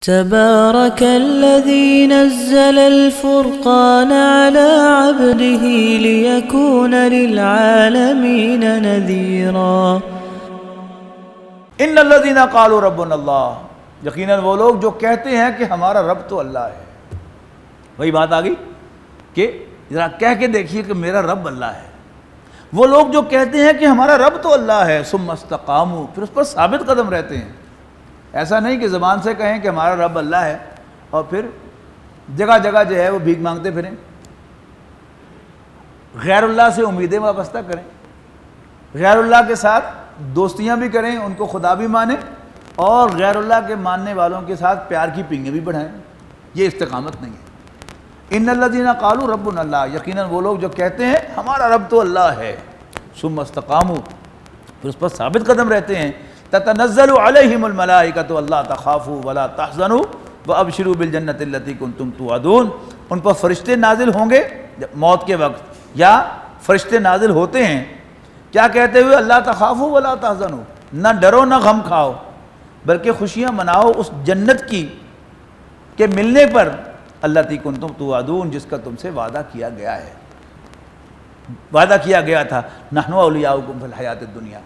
تبارك الذي نزل الفرقان على عبده ليكون للعالمين نذيرا ان الذين قالوا ربنا اللہ، یقیناً وہ لوگ جو کہتے ہیں کہ ہمارا رب تو اللہ ہے۔ وہی بات آ گئی کہ ذرا کہہ کے دیکھیے کہ میرا رب اللہ ہے۔ وہ لوگ جو کہتے ہیں کہ ہمارا رب تو اللہ ہے، ثم استقاموا، پھر اس پر ثابت قدم رہتے ہیں۔ ایسا نہیں کہ زبان سے کہیں کہ ہمارا رب اللہ ہے اور پھر جگہ جگہ جو ہے وہ بھیک مانگتے پھریں، غیر اللہ سے امیدیں وابستہ کریں، غیر اللہ کے ساتھ دوستیاں بھی کریں، ان کو خدا بھی مانیں، اور غیر اللہ کے ماننے والوں کے ساتھ پیار کی پینگیں بھی بڑھائیں۔ یہ استقامت نہیں ہے۔ ان الذین قالوا ربنا اللہ، یقیناً وہ لوگ جو کہتے ہیں ہمارا رب تو اللہ ہے، ثم استقاموا، پھر اس پر ثابت قدم رہتے ہیں، تتنزل علیہم الملائکۃ الا تخافوا ولا تحزنوا وابشروا بالجنۃ التی کنتم توعدون۔ ان پر فرشتے نازل ہوں گے موت کے وقت، یا فرشتے نازل ہوتے ہیں، کیا کہتے ہوئے؟ اللہ تخافوا ولا تحزنوا، نہ ڈرو نہ غم کھاؤ بلکہ خوشیاں مناؤ اس جنت کی کہ ملنے پر التی کنتم توعدون، جس کا تم سے وعدہ کیا گیا ہے، وعدہ کیا گیا تھا۔ نحن اولیاؤکم فی الحیات الدنیا،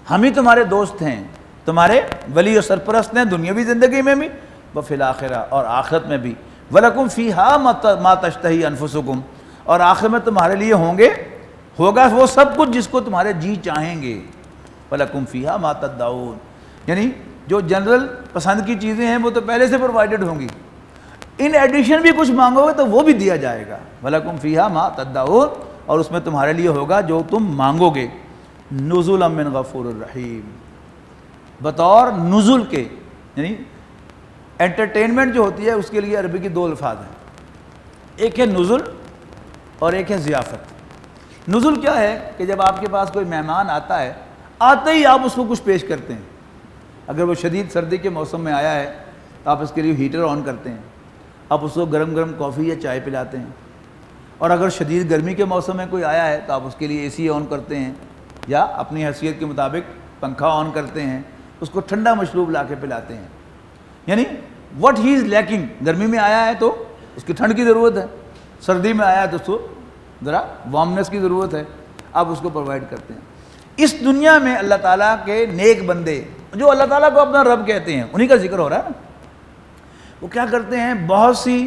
ہم ہی تمہارے دوست ہیں، تمہارے ولی و سرپرست ہیں دنیاوی زندگی میں بھی، وفی الآخرہ، اور آخرت میں بھی، وَلَكُمْ فِيهَا مَا تَشْتَهِي أَنفُسُكُمْ، اور آخرت میں تمہارے لیے ہوگا وہ سب کچھ جس کو تمہارے جی چاہیں گے، وَلَكُمْ فِيهَا مَا تَدَّعُونَ، یعنی جو جنرل پسند کی چیزیں ہیں وہ تو پہلے سے پرووائڈڈ ہوں گی، ان ایڈیشن بھی کچھ مانگو گے تو وہ بھی دیا جائے گا، وَلَكُمْ فِيهَا مَا تَدَّعُونَ، اور اس میں تمہارے لیے ہوگا جو تم مانگو گے۔ نزلا من غفور الرحیم، بطور نزل کے، یعنی انٹرٹینمنٹ جو ہوتی ہے اس کے لیے عربی کی دو الفاظ ہیں، ایک ہے نزل اور ایک ہے ضیافت۔ نزل کیا ہے کہ جب آپ کے پاس کوئی مہمان آتا ہے، آتے ہی آپ اس کو کچھ پیش کرتے ہیں۔ اگر وہ شدید سردی کے موسم میں آیا ہے تو آپ اس کے لیے ہیٹر آن کرتے ہیں، آپ اس کو گرم گرم کافی یا چائے پلاتے ہیں، اور اگر شدید گرمی کے موسم میں کوئی آیا ہے تو آپ اس کے لیے اے سی آن کرتے ہیں، یا اپنی حیثیت کے مطابق پنکھا آن کرتے ہیں، اس کو ٹھنڈا مشروب لا کے پلاتے ہیں۔ یعنی what he is lacking، گرمی میں آیا ہے تو اس کی ٹھنڈ کی ضرورت ہے، سردی میں آیا ہے تو اس کو ذرا وارمنس کی ضرورت ہے، آپ اس کو پرووائڈ کرتے ہیں۔ اس دنیا میں اللہ تعالیٰ کے نیک بندے جو اللہ تعالیٰ کو اپنا رب کہتے ہیں، انہی کا ذکر ہو رہا ہے نا، وہ کیا کرتے ہیں؟ بہت سی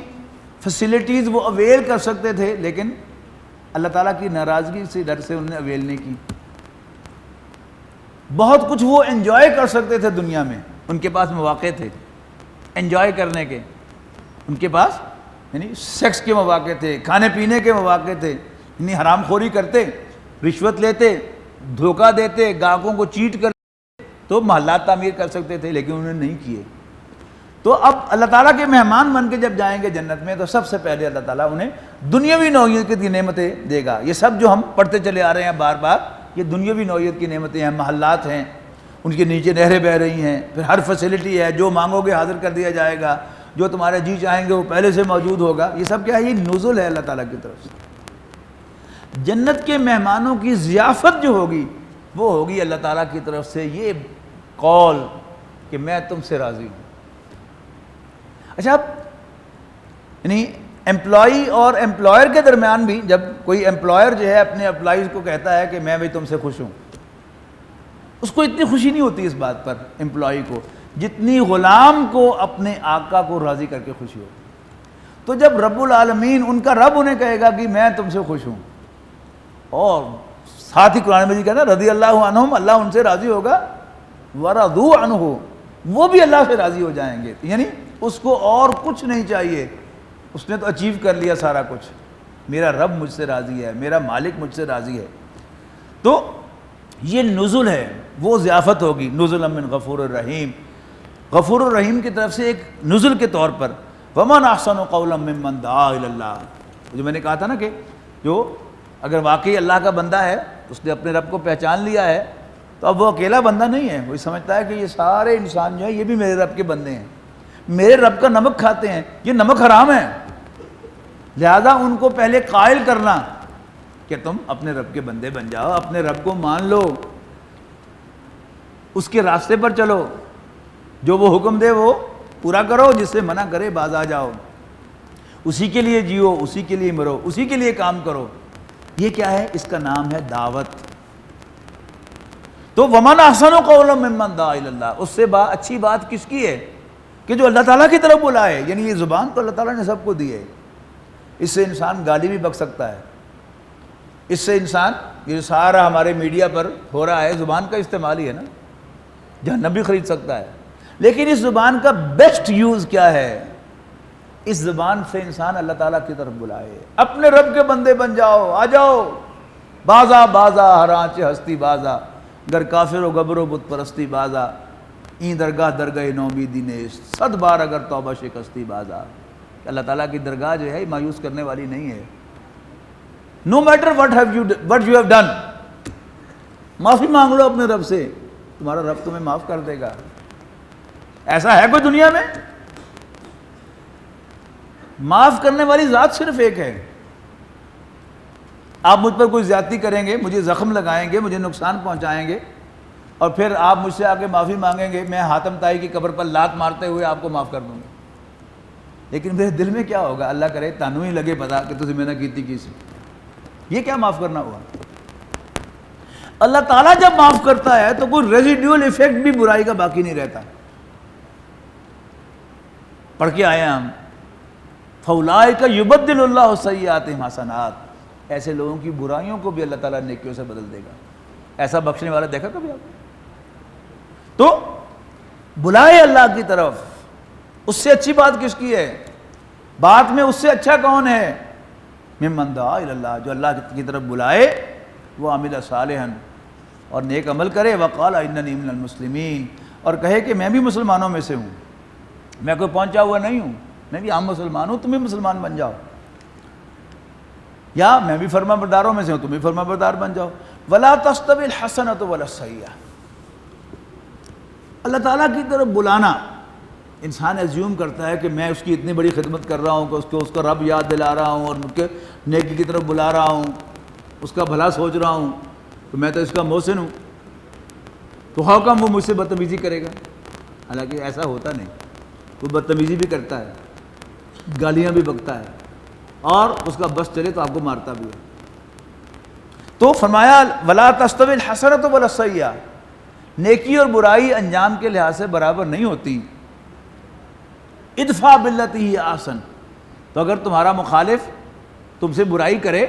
فیسلٹیز وہ اویل کر سکتے تھے، لیکن اللہ تعالیٰ کی ناراضگی سے ڈر سے انہوں نے اویل نہیں کی۔ بہت کچھ وہ انجوائے کر سکتے تھے دنیا میں، ان کے پاس مواقع تھے انجوائے کرنے کے، ان کے پاس یعنی سیکس کے مواقع تھے، کھانے پینے کے مواقع تھے، یعنی حرام خوری کرتے، رشوت لیتے، دھوکہ دیتے، گاہکوں کو چیٹ کرتے تو محلات تعمیر کر سکتے تھے، لیکن انہوں نے نہیں کیے۔ تو اب اللہ تعالیٰ کے مہمان بن کے جب جائیں گے جنت میں تو سب سے پہلے اللہ تعالیٰ انہیں دنیاوی نوعیت کی نعمتیں دے گا۔ یہ سب جو ہم پڑھتے چلے آ رہے ہیں بار بار، یہ دنیاوی نوعیت کی نعمتیں ہیں، محلات ہیں، ان کے نیچے نہریں بہہ رہی ہیں، پھر ہر فیسلٹی ہے، جو مانگو گے حاضر کر دیا جائے گا، جو تمہارے جی چاہیں گے وہ پہلے سے موجود ہوگا۔ یہ سب کیا ہے؟ یہ نزل ہے اللہ تعالیٰ کی طرف سے۔ جنت کے مہمانوں کی ضیافت جو ہوگی وہ ہوگی اللہ تعالیٰ کی طرف سے یہ قول کہ میں تم سے راضی ہوں۔ اچھا، یعنی امپلائی اور امپلائر کے درمیان بھی جب کوئی امپلائر جو ہے اپنے امپلائیز کو کہتا ہے کہ میں بھی تم سے خوش ہوں، اس کو اتنی خوشی نہیں ہوتی اس بات پر امپلائی کو جتنی غلام کو اپنے آقا کو راضی کر کے خوشی ہوتی۔ تو جب رب العالمین، ان کا رب انہیں کہے گا کہ میں تم سے خوش ہوں، اور ساتھ ہی قرآن مجید کہتا ہے رضی اللہ عنہم، اللہ ان سے راضی ہوگا، ورضوا عنہ، وہ بھی اللہ سے راضی ہو جائیں گے، یعنی اس کو اور کچھ نہیں چاہیے، اس نے تو اچیو کر لیا سارا کچھ، میرا رب مجھ سے راضی ہے، میرا مالک مجھ سے راضی ہے۔ تو یہ نزل ہے، وہ ضیافت ہوگی، نزلا من غفور الرحیم، غفور الرحیم کی طرف سے ایک نزل کے طور پر۔ ومن احسن قولا ممن دعا الی اللہ، جو میں نے کہا تھا نا کہ جو اگر واقعی اللہ کا بندہ ہے، اس نے اپنے رب کو پہچان لیا ہے، تو اب وہ اکیلا بندہ نہیں ہے، وہ سمجھتا ہے کہ یہ سارے انسان جو ہیں یہ بھی میرے رب کے بندے ہیں، میرے رب کا نمک کھاتے ہیں، یہ نمک حرام ہے، لہذا ان کو پہلے قائل کرنا کہ تم اپنے رب کے بندے بن جاؤ، اپنے رب کو مان لو، اس کے راستے پر چلو، جو وہ حکم دے وہ پورا کرو، جس سے منع کرے باز آ جاؤ، اسی کے لیے جیو، اسی کے لیے مرو، اسی کے لیے کام کرو. یہ کیا ہے؟ اس کا نام ہے دعوت. تو ومن احسن قولا ممن دعا الی اللہ، اس سے اچھی بات کس کی ہے کہ جو اللہ تعالیٰ کی طرف بلائے. یعنی یہ زبان تو اللہ تعالیٰ نے سب کو دی ہے. اس سے انسان گالی بھی بک سکتا ہے، اس سے انسان، یہ سارا ہمارے میڈیا پر ہو رہا ہے زبان کا استعمال ہی ہے نا، جہنم بھی خرید سکتا ہے. لیکن اس زبان کا بیسٹ یوز کیا ہے؟ اس زبان سے انسان اللہ تعالیٰ کی طرف بلائے، اپنے رب کے بندے بن جاؤ، آ جاؤ. بازا بازا ہر آنچ ہستی بازا، گر کافر و گبر و بت پرستی بازا، این درگاہ درگاہ نومیدی نے 100 بار اگر توبہ شکستی بازا. اللہ تعالیٰ کی درگاہ جو ہے مایوس کرنے والی نہیں ہے. No matter what you have done, معافی مانگ لو اپنے رب سے، تمہارا رب تمہیں معاف کر دے گا. ایسا ہے کوئی دنیا میں؟ معاف کرنے والی ذات صرف ایک ہے. آپ مجھ پر کوئی زیادتی کریں گے، مجھے زخم لگائیں گے، مجھے نقصان پہنچائیں گے، اور پھر آپ مجھ سے آ کے معافی مانگیں گے، میں حاتم طائی کی قبر پر لات مارتے ہوئے آپ کو معاف کر دوں گا. لیکن میرے دل میں کیا ہوگا؟ اللہ کرے تانوں ہی لگے پتا کہ تسی میں نے کیتی کی سی. یہ کیا معاف کرنا ہوا؟ اللہ تعالیٰ جب معاف کرتا ہے تو کوئی ریزیڈیول ایفیکٹ بھی برائی کا باقی نہیں رہتا. پڑھ کے آئے ہم فَأُولَٰئِكَ يُبَدِّلُ اللَّهُ سَيِّئَاتِهِمْ حَسَنَاتٍ، ایسے لوگوں کی برائیوں کو بھی اللہ تعالیٰ نیکیوں سے بدل دے گا. ایسا بخشنے والا دیکھا کبھی آپ نے؟ تو بلائے اللہ کی طرف. اس سے اچھی بات کس کی ہے؟ بات میں اس سے اچھا کون ہے؟ ممن دعا الی اللہ، جو اللہ کی طرف بلائے، وہ عمل صالحا، اور نیک عمل کرے، وقال اننی من المسلمین، اور کہے کہ میں بھی مسلمانوں میں سے ہوں، میں کوئی پہنچا ہوا نہیں ہوں، میں بھی عام مسلمان ہوں، تم بھی مسلمان بن جاؤ. یا میں بھی فرما برداروں میں سے ہوں، تم بھی فرما بردار بن جاؤ. ولا تستوی الحسنۃ ولا السیئۃ، اللہ تعالیٰ کی طرف بلانا. انسان ایزیوم کرتا ہے کہ میں اس کی اتنی بڑی خدمت کر رہا ہوں کہ اس کا رب یاد دلا رہا ہوں اور اس کے نیکی کی طرف بلا رہا ہوں، اس کا بھلا سوچ رہا ہوں، تو میں تو اس کا محسن ہوں، تو ہاؤ کم وہ مجھ سے بدتمیزی کرے گا؟ حالانکہ ایسا ہوتا نہیں. وہ بدتمیزی بھی کرتا ہے، گالیاں بھی بکتا ہے، اور اس کا بس چلے تو آپ کو مارتا بھی ہے. تو فرمایا ولا تستوی الحسنۃ ولا السیئۃ، نیکی اور برائی انجام کے لحاظ سے برابر نہیں ہوتی. ادفع باللتی ہی احسن، تو اگر تمہارا مخالف تم سے برائی کرے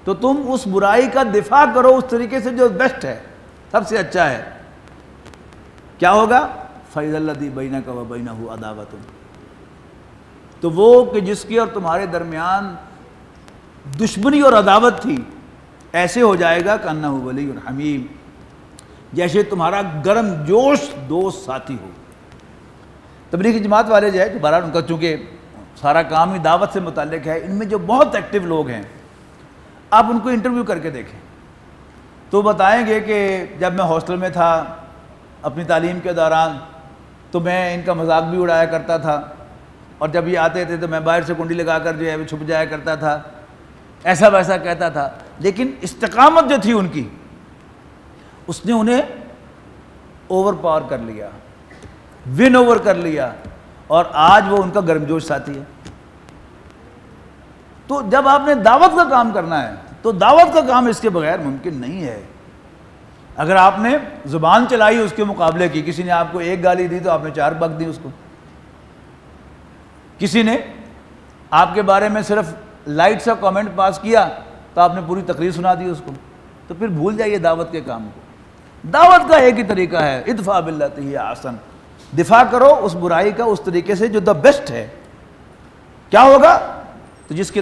تو تم اس برائی کا دفاع کرو اس طریقے سے جو بیسٹ ہے، سب سے اچھا ہے. کیا ہوگا؟ فَإِذَا الَّذِي بَيْنَكَ وَبَيْنَهُ عَدَاوَةٌ، تو وہ کہ جس کے اور تمہارے درمیان دشمنی اور عداوت تھی، ایسے ہو جائے گا کَأَنَّهُ وَلِيٌّ حَمِيمٌ، جیسے تمہارا گرم جوش دوست ساتھی ہو. تبلیغی جماعت والے جو ہے، جو بہرحال ان کا چونکہ سارا کام ہی دعوت سے متعلق ہے، ان میں جو بہت ایکٹیو لوگ ہیں، آپ ان کو انٹرویو کر کے دیکھیں تو بتائیں گے کہ جب میں ہاسٹل میں تھا اپنی تعلیم کے دوران تو میں ان کا مذاق بھی اڑایا کرتا تھا، اور جب یہ آتے تھے تو میں باہر سے کنڈی لگا کر جو ہے چھپ جایا کرتا تھا، ایسا ویسا کہتا تھا. لیکن استقامت جو تھی ان کی، اس نے انہیں اوور پاور کر لیا، ون اوور کر لیا، اور آج وہ ان کا گرمجوش ساتھی ہے. تو جب آپ نے دعوت کا کام کرنا ہے تو دعوت کا کام اس کے بغیر ممکن نہیں ہے. اگر آپ نے زبان چلائی اس کے مقابلے کی، کسی نے آپ کو ایک گالی دی تو آپ نے 4 بک دی اس کو، کسی نے آپ کے بارے میں صرف لائٹ سا کامنٹ پاس کیا تو آپ نے پوری تقریر سنا دی اس کو، تو پھر بھول جائیے دعوت کے کام کو. دعوت کا ایک ہی طریقہ ہے، ادفع باللتی ہی احسن، دفاع کرو اس برائی کا اس طریقے سے جو دا بیسٹ ہے. کیا ہوگا؟ تو جس کے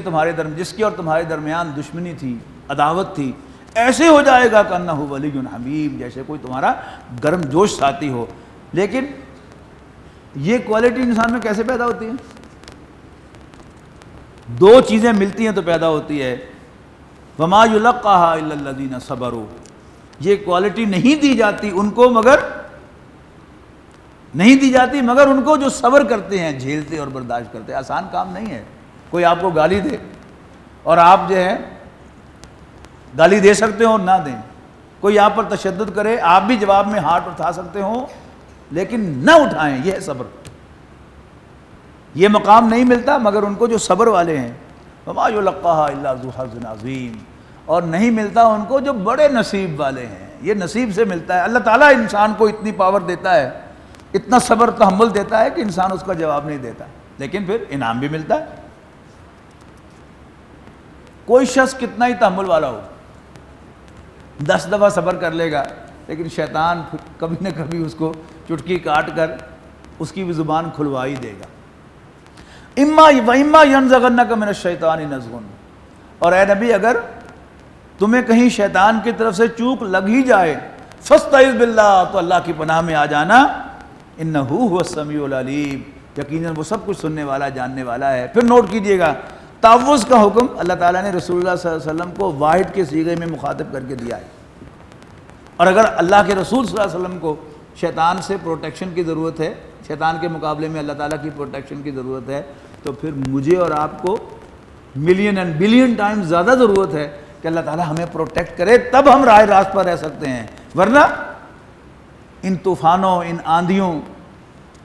اور تمہارے درمیان دشمنی تھی، عداوت تھی، ایسے ہو جائے گا کأنہ ولی حمیم، جیسے کوئی تمہارا گرم جوش ساتھی ہو. لیکن یہ کوالٹی انسان میں کیسے پیدا ہوتی ہے؟ 2 چیزیں ملتی ہیں تو پیدا ہوتی ہے. وما یلقاها الا الذین صبروا، یہ کوالٹی نہیں دی جاتی ان کو مگر ان کو جو صبر کرتے ہیں، جھیلتے اور برداشت کرتے ہیں. آسان کام نہیں ہے. کوئی آپ کو گالی دے اور آپ جو ہے گالی دے سکتے ہو نہ دیں، کوئی آپ پر تشدد کرے، آپ بھی جواب میں ہاتھ اٹھا سکتے ہو لیکن نہ اٹھائیں، یہ ہے صبر. یہ مقام نہیں ملتا مگر ان کو جو صبر والے ہیں، وما یلقاها الا ذو حظ عظیم، اور نہیں ملتا ان کو جو بڑے نصیب والے ہیں، یہ نصیب سے ملتا ہے۔ اللہ تعالیٰ انسان کو اتنی پاور دیتا ہے، اتنا صبر تحمل دیتا ہے کہ انسان اس کا جواب نہیں دیتا، لیکن پھر انعام بھی ملتا ہے۔ کوئی شخص کتنا ہی تحمل والا ہو، 10 دفعہ صبر کر لے گا، لیکن شیطان کبھی نہ کبھی اس کو چٹکی کاٹ کر اس کی بھی زبان کھلوا ہی دے گا۔ اما ینزغنک من الشیطان نزغ، اور اے نبی اگر تمہیں کہیں شیطان کی طرف سے چوک لگ ہی جائے، فاستعذ باللہ، تو اللہ کی پناہ میں آ جانا، انہ هو السمیع العلیم، یقیناً وہ سب کچھ سننے والا جاننے والا ہے۔ پھر نوٹ کیجئے گا، تعوذ کا حکم اللہ تعالیٰ نے رسول اللہ صلی اللہ علیہ وسلم کو واحد کے صیغے میں مخاطب کر کے دیا ہے، اور اگر اللہ کے رسول صلی اللہ علیہ وسلم کو شیطان سے پروٹیکشن کی ضرورت ہے، شیطان کے مقابلے میں اللہ تعالیٰ کی پروٹیکشن کی ضرورت ہے، تو پھر مجھے اور آپ کو ملین اینڈ بلین ٹائم زیادہ ضرورت ہے کہ اللہ تعالیٰ ہمیں پروٹیکٹ کرے، تب ہم راہ راست پر رہ سکتے ہیں، ورنہ ان طوفانوں، ان آندھیوں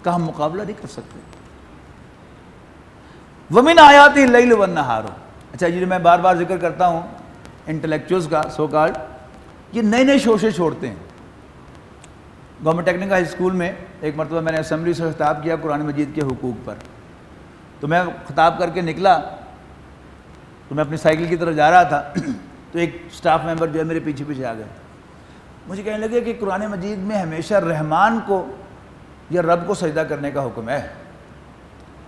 کا ہم مقابلہ نہیں کر سکتے۔ وَمِنْ آیَاتِهِ اللَّيْلُ وَالنَّهَارُ، اچھا یہ جو میں بار بار ذکر کرتا ہوں انٹلیکچوئلز کا سو کالڈ، یہ نئے نئے شوشے چھوڑتے ہیں۔ گورنمنٹ ٹیکنیکل ہائی اسکول میں ایک مرتبہ میں نے اسمبلی سے خطاب کیا قرآن مجید کے حقوق پر، تو میں خطاب کر کے نکلا تو میں اپنی سائیکل کی طرف جا رہا تھا، تو ایک سٹاف ممبر جو ہے میرے پیچھے پیچھے آ گئے، مجھے کہنے لگے کہ قرآن مجید میں ہمیشہ رحمان کو یا رب کو سجدہ کرنے کا حکم ہے،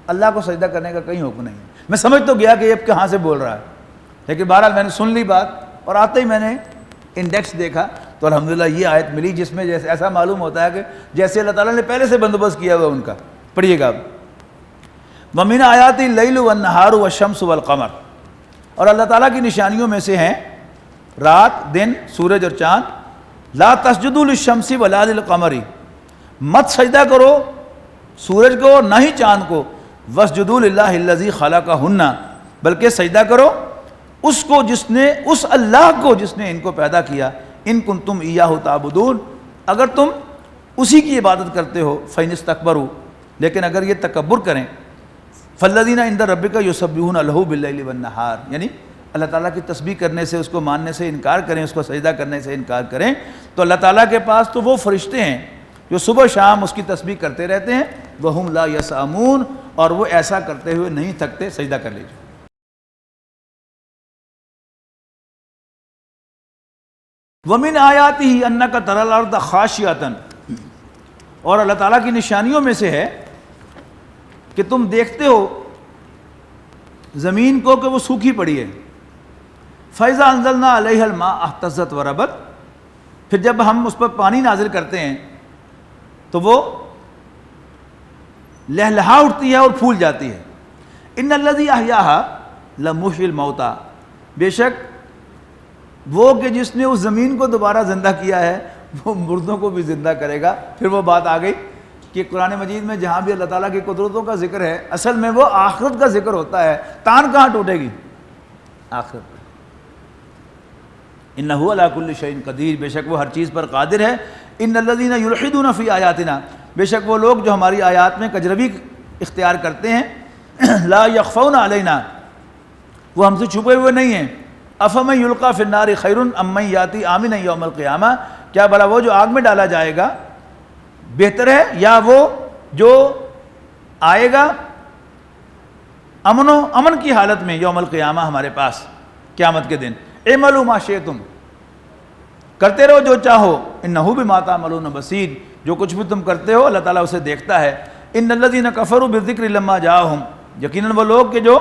اللہ کو سجدہ کرنے کا کہیں حکم نہیں ہے۔ میں سمجھ تو گیا کہ یہ کہاں سے بول رہا ہے، لیکن بہرحال میں نے سن لی بات، اور آتے ہی میں نے انڈیکس دیکھا تو الحمدللہ یہ آیت ملی جس میں جیسے ایسا معلوم ہوتا ہے کہ جیسے اللہ تعالیٰ نے پہلے سے بندوبست کیا ہوا ان کا۔ پڑھیے گا اب، وَمِنْ آیَاتِهِ اللَّيْلُ وَالنَّهَارُ وَالشَّمْسُ وَالْقَمَرُ، اور اللہ تعالیٰ کی نشانیوں میں سے ہیں رات، دن، سورج اور چاند۔ لا تسجدوا للشمس ولا للقمر، مت سجدہ کرو سورج کو نہ ہی چاند کو، واسجدوا للہ الذی خلقہن، بلکہ سجدہ کرو اس کو جس نے، اس اللہ کو جس نے ان کو پیدا کیا، ان کنتم ایاہ تعبدون، اگر تم اسی کی عبادت کرتے ہو، فإن استکبروا، لیکن اگر یہ تکبر کریں، فالذین عند ربک یسبحون لہ باللیل والنہار، یعنی اللہ تعالیٰ کی تسبیح کرنے سے، اس کو ماننے سے انکار کریں، اس کو سجدہ کرنے سے انکار کریں، تو اللہ تعالیٰ کے پاس تو وہ فرشتے ہیں جو صبح شام اس کی تسبیح کرتے رہتے ہیں، وہم لا یسامون، اور وہ ایسا کرتے ہوئے نہیں تھکتے۔ سجدہ کر لیجیے۔ وَمِنْ آیَاتِهِ أَنَّكَ تَرَى الْأَرْضَ خَاشِعَةً، اور اللہ تعالیٰ کی نشانیوں میں سے ہے کہ تم دیکھتے ہو زمین کو کہ وہ سوکھی پڑی ہے، فَإِذَا أَنزَلْنَا عَلَيْهَا الْمَاءَ اهْتَزَّتْ وَرَبَتْ، پھر جب ہم اس پر پانی نازل کرتے ہیں تو وہ لہلہا اٹھتی ہے اور پھول جاتی ہے۔ إِنَّ الَّذِي أَحْيَاهَا لَمُحْيِي الْمَوْتَى، بے شک وہ کہ جس نے اس زمین کو دوبارہ زندہ کیا ہے وہ مردوں کو بھی زندہ کرے گا۔ پھر وہ بات آ گئی کہ قرآن مجید میں جہاں بھی اللہ تعالیٰ کی قدرتوں کا ذکر ہے، اصل میں وہ آخرت کا ذکر ہوتا ہے۔ تان کہاں ٹوٹے گی؟ آخرت پر۔ انہ علی کل شیء قدیر، بے شک وہ ہر چیز پر قادر ہے۔ ان الذین یلحدون فی آیاتنا، بے شک وہ لوگ جو ہماری آیات میں کجروی اختیار کرتے ہیں، لا یخفون علینا، وہ ہم سے چھپے ہوئے نہیں ہیں۔ افمن یلقی فی النار خیر ام من یاتی آمنا یوم القیامہ، کیا بھلا وہ جو آگ میں ڈالا جائے گا بہتر ہے یا وہ جو آئے گا امن کی حالت میں یوم القیامہ ہمارے پاس قیامت کے دن۔ اعملوا ما شئتم، کرتے رہو جو چاہو، انہ بما تعملون بصیر، جو کچھ بھی تم کرتے ہو اللہ تعالیٰ اسے دیکھتا ہے۔ ان الذین کفروا بالذکر لما جاءہم، یقیناً وہ لوگ کہ جو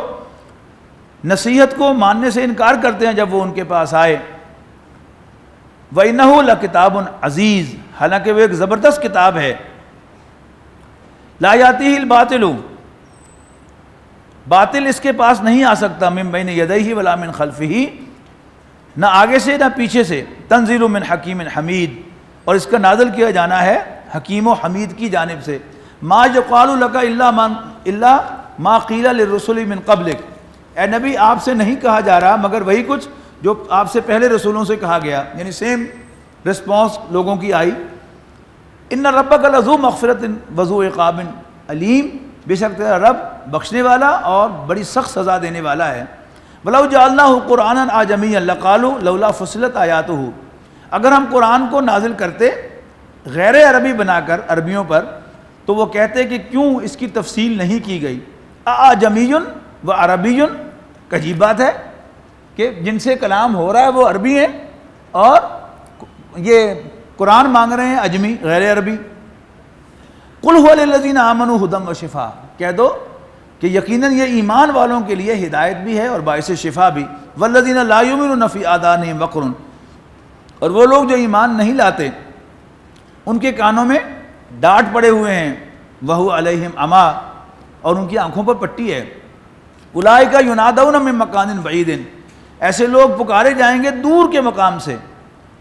نصیحت کو ماننے سے انکار کرتے ہیں جب وہ ان کے پاس آئے۔ وَإِنَّهُ لَكِتَابٌ عزیز، حالانکہ وہ ایک زبردست کتاب ہے۔ لا یاتیہ الباطل، باطل اس کے پاس نہیں آ سکتا، من بین یدیہ ولا من خلفہ، نہ آگے سے نہ پیچھے سے۔ تنزیل من حکیم حمید، اور اس کا نازل کیا جانا ہے حکیم و حمید کی جانب سے۔ ما یقال لک الا ما قیل للرسل من قبلک، اے نبی آپ سے نہیں کہا جا رہا مگر وہی کچھ جو آپ سے پہلے رسولوں سے کہا گیا، یعنی سیم رسپانس لوگوں کی آئی۔ ان ربک لذو مغفرت وذو عقاب علیم، بے شک تیرا رب بخشنے والا اور بڑی سخت سزا دینے والا ہے۔ وَلَوْ جَعَلْنَاهُ قُرْآنًا أَعْجَمِيًّا لَقَالُوا لَوْلَا فُصِّلَتْ آيَاتُهُ، اگر ہم قرآن کو نازل کرتے غیر عربی بنا کر عربیوں پر تو وہ کہتے کہ کیوں اس کی تفصیل نہیں کی گئی۔ أَعْجَمِيٌّ وَعَرَبِيٌّ، عجیب بات ہے کہ جن سے کلام ہو رہا ہے وہ عربی ہیں اور یہ قرآن مانگ رہے ہیں اجمی غیر عربی۔ قُلْ هُوَ لِلَّذِينَ آمَنُوا هُدًى وَشِفَاءً، کہہ دو کہ یقیناً یہ ایمان والوں کے لیے ہدایت بھی ہے اور باعث شفا بھی۔ وَالَّذِينَ لَا يُؤْمِنُونَ فِي آذَانِهِمْ وَقْرٌ، اور وہ لوگ جو ایمان نہیں لاتے ان کے کانوں میں ڈانٹ پڑے ہوئے ہیں۔ وَهُوَ عَلَيْهِمْ عَمًى، اور ان کی آنکھوں پر پٹی ہے۔ أُولَٰئِكَ يُنَادَوْنَ مِن مَّكَانٍ بَعِيدٍ، ایسے لوگ پکارے جائیں گے دور کے مقام سے۔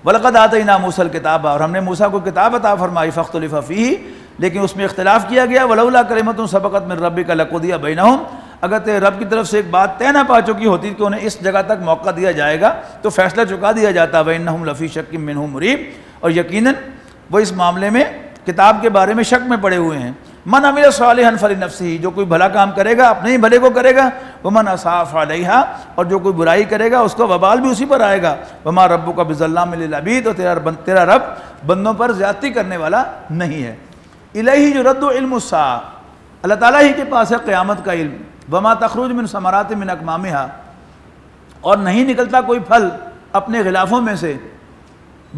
وَلَقَدْ آتَيْنَا مُوسَى الْكِتَابَ، اور ہم نے موسیٰ کو کتاب عطا فرمائی، فَاخْتَلَفَ فِيهِ، لیکن اس میں اختلاف کیا گیا۔ وَلَوْلَا كَلِمَةٌ سَبَقَتْ مِن رَّبِّكَ لَقُضِيَ بَيْنَهُمْ، اگر تیرے رب کی طرف سے ایک بات طے نہ پا چکی ہوتی کہ انہیں اس جگہ تک موقع دیا جائے گا تو فیصلہ چکا دیا جاتا۔ وَإِنَّهُمْ لَفِي شَكٍّ مِّنْهُ مُرِيبٍ، اور یقیناً وہ اس معاملے میں کتاب کے بارے میں شک میں پڑے ہوئے ہیں۔ من عمل صالحا فلنفسه، جو کوئی بھلا کام کرے گا اپنے ہی بھلے کو کرے گا۔ ومن اساء فعلیہا، اور جو کوئی برائی کرے گا اس کو وبال بھی اسی پر آئے گا۔ وما ربک بظلام للعبید، اور تیرا رب بندوں پر زیادتی کرنے والا نہیں ہے۔ الیہ یرد علم الساعہ، اللہ تعالیٰ ہی کے پاس ہے قیامت کا علم۔ وما تخرج من ثمرات من اکمامها، اور نہیں نکلتا کوئی پھل اپنے غلافوں میں سے۔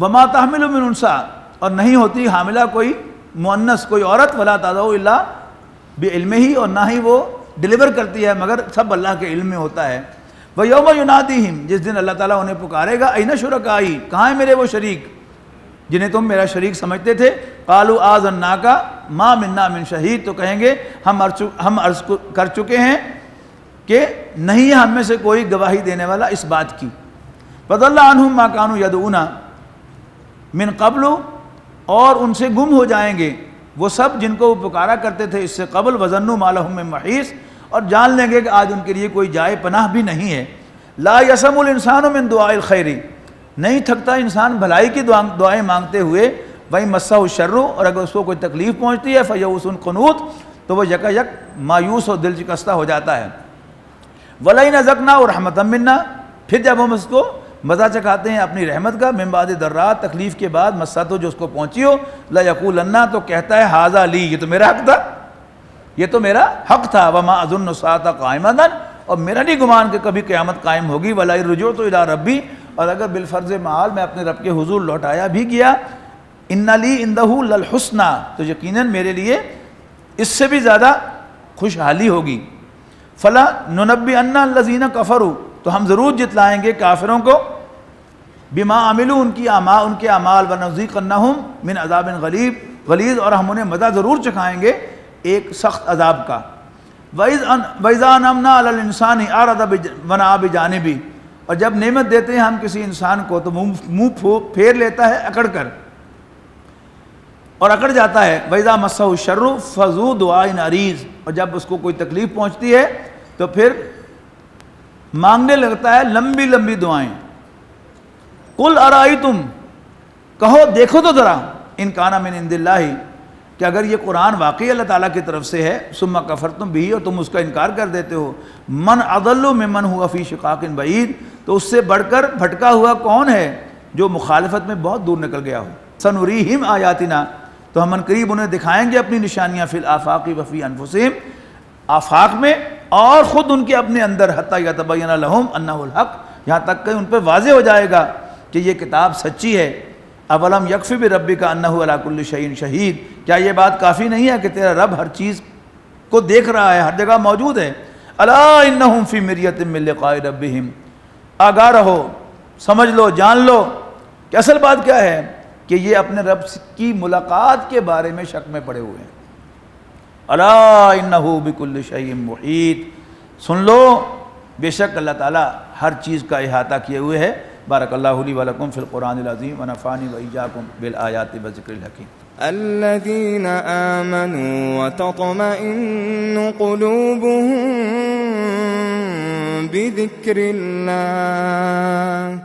وما تحمل من انثی، اور نہیں ہوتی حاملہ کوئی مؤنث کوئی عورت۔ ولا تضع الا بعلمہ، اور نہ ہی وہ ڈیلیور کرتی ہے مگر سب اللہ کے علم میں ہوتا ہے۔ ویوم ینادیہم، جس دن اللہ تعالیٰ انہیں پکارے گا، این شرکائی، کہاں ہیں میرے وہ شریک جنہیں تم میرا شریک سمجھتے تھے۔ قالوا آذناک ما منا من شہید، تو کہیں گے ہم عرض کر چکے ہیں کہ نہیں ہے ہم میں سے کوئی گواہی دینے والا اس بات کی۔ فضل عنہم ما کانوا یدعون من قبل، اور ان سے گم ہو جائیں گے وہ سب جن کو وہ پکارا کرتے تھے اس سے قبل۔ وظنوا ما لهم من محیص، اور جان لیں گے کہ آج ان کے لیے کوئی جائے پناہ بھی نہیں ہے۔ لا یسم الانسان من دعاء الخیر، نہیں تھکتا انسان بھلائی کی دعائیں مانگتے ہوئے۔ وہیں مسہ الشر، اور اگر اس کو کوئی تکلیف پہنچتی ہے فیئوس قنوط، تو وہ یکا یک مایوس اور دل شکستہ ہو جاتا ہے۔ وَلَئِنْ أَذَقْنَاهُ رَحْمَةً مِنَّا، پھر جب ہم اس کو مزہ چکھاتے ہیں اپنی رحمت کا۔ من بعد ضراء، تکلیف کے بعد، مسّتہ جو اس کو پہنچی ہو، لَيَقُولَنَّ، تو کہتا ہے ھذا لی، یہ تو میرا حق تھا، یہ تو میرا حق تھا۔ وَمَا أَظُنُّ السَّاعَةَ قَائِمَةً، اور میرا نہیں گمان کہ کبھی قیامت قائم ہوگی۔ وَلَئِن رُجِعْتُ إِلَىٰ رَبِّی، اور اگر بالفرض محال میں اپنے رب کے حضور لوٹایا بھی گیا، اِنَّ لِی عِندَهُ لَلْحُسْنَىٰ، تو یقیناً میرے لیے اس سے بھی زیادہ خوشحالی ہوگی۔ فَلَنُنَبِّئَنَّ الَّذِينَ كَفَرُوا، تو ہم ضرور جتلائیں گے کافروں کو، بما عملوا، ان کے اعمال، وَنُذِيقَنَّهُم مِّنْ عَذَابٍ غلیظ، اور ہم انہیں مزہ ضرور چکھائیں گے ایک سخت عذاب کا۔ وَإِذَا أَنْعَمْنَا عَلَى الْإِنسَانِ أَعْرَضَ وَنَأَىٰ بِجَانِبِهِ، اور جب نعمت دیتے ہیں ہم کسی انسان کو تو منہ پھیر لیتا ہے اکڑ کر، اور اکڑ جاتا ہے۔ وَإِذَا مَسَّهُ الشَّرُّ فَذُو دُعَاءٍ عَرِيضٍ، اور جب اس کو کوئی تکلیف پہنچتی ہے تو پھر مانگنے لگتا ہے لمبی لمبی دعائیں۔ قُلْ أَرَأَيْتُمْ، کہو دیکھو تو ذرا، إِنْ كَانَ مِنْ عِنْدِ اللَّهِ، کہ اگر یہ قرآن واقعی اللہ تعالیٰ کی طرف سے ہے، ثم کفرتم بہ، اور تم اس کا انکار کر دیتے ہو، من اضل ممن هو فی شقاق بعید، تو اس سے بڑھ کر بھٹکا ہوا کون ہے جو مخالفت میں بہت دور نکل گیا ہو۔ سنریہم آیاتنا، تو ہم عنقریب انہیں دکھائیں گے اپنی نشانیاں، فی الآفاق وفی انفسہم، آفاق میں اور خود ان کے اپنے اندر، حتی یتبین لہم انہ الحق، یہاں تک کہ ان پہ واضح ہو جائے گا کہ یہ کتاب سچی ہے۔ اولم یکفی بربک انہ علی کل شیء شہید، کیا یہ بات کافی نہیں ہے کہ تیرا رب ہر چیز کو دیکھ رہا ہے، ہر جگہ موجود ہے۔ الا انہم فی مریۃ من لقاء ربہم، آگاہ رہو، سمجھ لو، جان لو کہ اصل بات کیا ہے کہ یہ اپنے رب کی ملاقات کے بارے میں شک میں پڑے ہوئے ہیں۔ الا انہ بکل شیء محیط، سن لو بے شک اللہ تعالیٰ ہر چیز کا احاطہ کیے ہوئے ہے۔ بارک اللہ لی ولکم فی القرآن العظیم ونفعنی وإیاکم بالآیات والذکر الحکیم۔ الذین آمنوا وتطمئن قلوبهم بذکر اللہ